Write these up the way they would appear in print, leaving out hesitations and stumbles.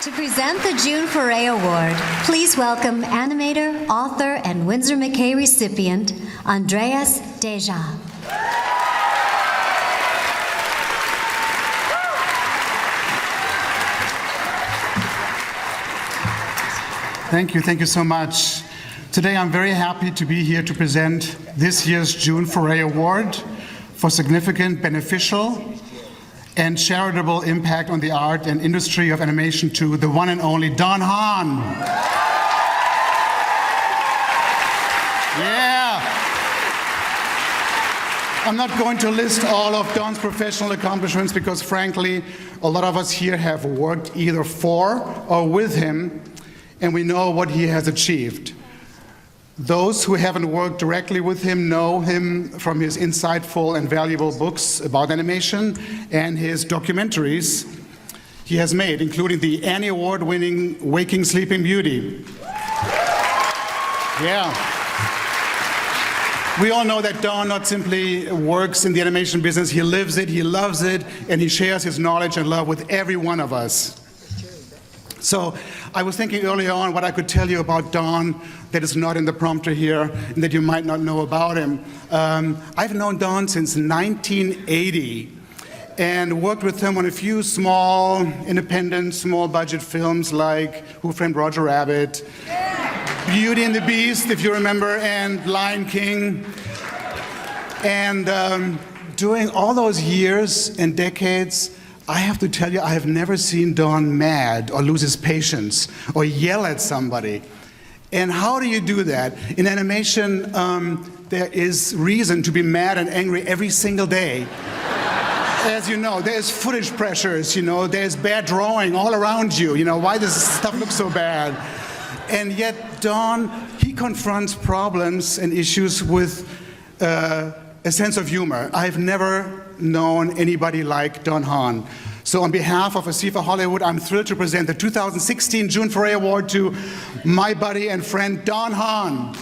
To present the June Foray Award, please welcome animator, author, and Winsor McKay recipient, Andreas Deja. Thank you so much. Today I'm very happy to be here to present this year's June Foray Award for significant, beneficial, and charitable impact on the art and industry of animation to the one and only Don Hahn. Yeah. I'm not going to list all of Don's professional accomplishments because frankly, a lot of us here have worked either for or with him, and we know what he has achieved. Those who haven't worked directly with him know him from his insightful and valuable books about animation and his documentaries he has made, including the Annie Award-winning Waking Sleeping Beauty. Yeah. We all know that Don not simply works in the animation business, he lives it, he loves it, and he shares his knowledge and love with every one of us. So I was thinking earlier on what I could tell you about Don that is not in the prompter here and that you might not know about him. I've known Don since 1980 and worked with him on a few small, independent, small budget films like Who Framed Roger Rabbit, Beauty and the Beast, if you remember, and Lion King. And during all those years and decades, I have to tell you, I have never seen Don mad or lose his patience or yell at somebody. And how do you do that? In animation, there is reason to be mad and angry every single day. As you know, there's footage pressures, there's bad drawing all around you. Why does this stuff look so bad? And yet, Don, he confronts problems and issues with a sense of humor. I've never known anybody like Don Hahn. So on behalf of ASIFA Hollywood, I'm thrilled to present the 2016 June Foray Award to my buddy and friend, Don Hahn.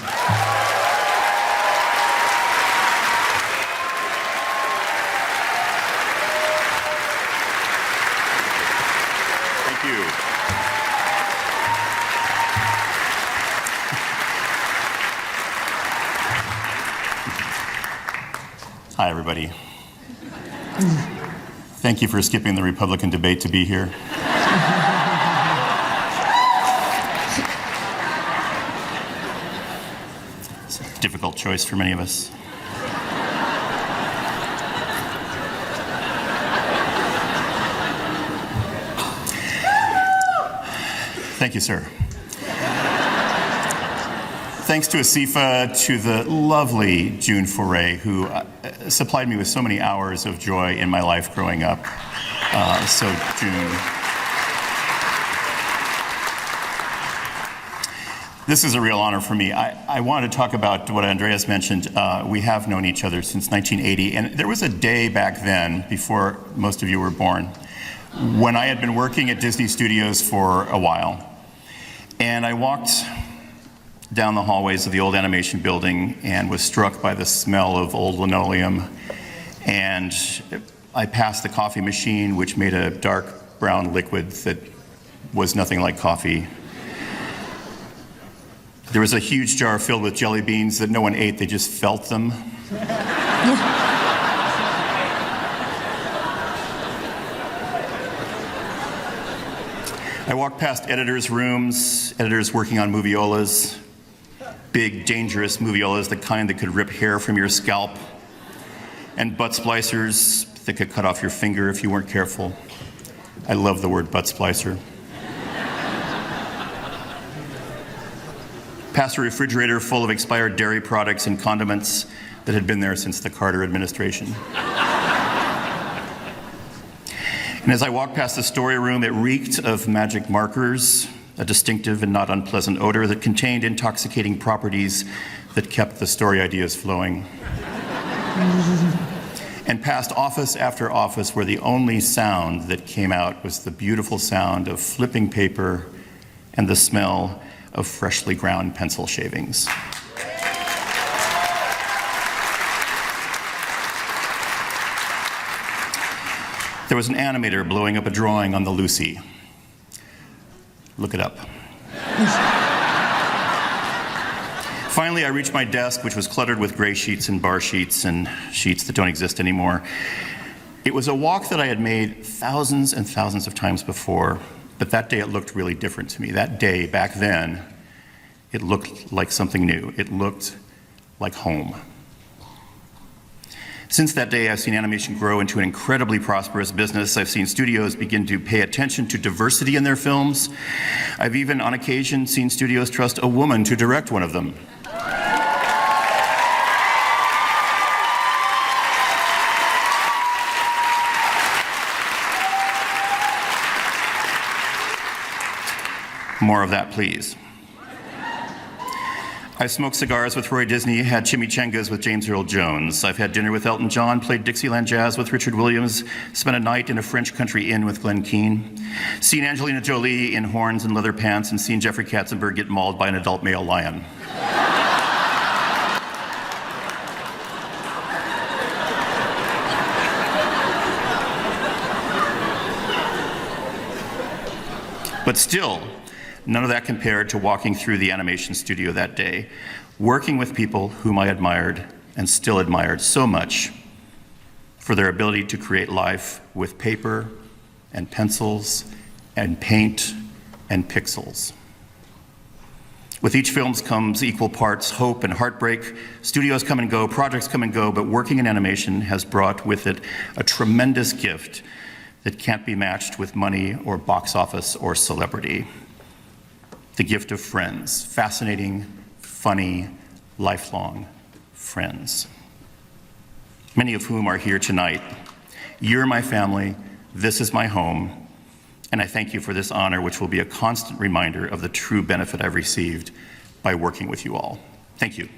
Thank you. Hi, everybody. Thank you for skipping the Republican debate to be here. It's a difficult choice for many of us. Thank you, sir. Thanks to ASIFA, to the lovely June Foray, who supplied me with so many hours of joy in my life growing up. So, June. This is a real honor for me. I wanted to talk about what Andreas mentioned. We have known each other since 1980, and there was a day back then, before most of you were born, when I had been working at Disney Studios for a while, and I walked down the hallways of the old animation building and was struck by the smell of old linoleum. And I passed the coffee machine, which made a dark brown liquid that was nothing like coffee. There was a huge jar filled with jelly beans that no one ate, they just felt them. I walked past editors' rooms, editors working on moviolas, big, dangerous moviolas, the kind that could rip hair from your scalp, and butt splicers that could cut off your finger if you weren't careful. I love the word butt splicer. Past a refrigerator full of expired dairy products and condiments that had been there since the Carter administration. And as I walked past the story room, it reeked of magic markers, a distinctive and not unpleasant odor that contained intoxicating properties that kept the story ideas flowing. And past office after office where the only sound that came out was the beautiful sound of flipping paper and the smell of freshly ground pencil shavings. There was an animator blowing up a drawing on the Lucy. Look it up. Finally, I reached my desk, which was cluttered with gray sheets and bar sheets and sheets that don't exist anymore. It was a walk that I had made thousands and thousands of times before, but that day it looked really different to me. That day, back then, it looked like something new. It looked like home. Since that day, I've seen animation grow into an incredibly prosperous business. I've seen studios begin to pay attention to diversity in their films. I've even, on occasion, seen studios trust a woman to direct one of them. More of that, please. I've smoked cigars with Roy Disney, had chimichangas with James Earl Jones. I've had dinner with Elton John, played Dixieland jazz with Richard Williams, spent a night in a French country inn with Glenn Keane, seen Angelina Jolie in horns and leather pants, and seen Jeffrey Katzenberg get mauled by an adult male lion. But still, none of that compared to walking through the animation studio that day, working with people whom I admired and still admired so much for their ability to create life with paper and pencils and paint and pixels. With each film comes equal parts hope and heartbreak. Studios come and go, projects come and go, but working in animation has brought with it a tremendous gift that can't be matched with money or box office or celebrity. The gift of friends, fascinating, funny, lifelong friends. Many of whom are here tonight. You're my family, this is my home, and I thank you for this honor, which will be a constant reminder of the true benefit I've received by working with you all. Thank you.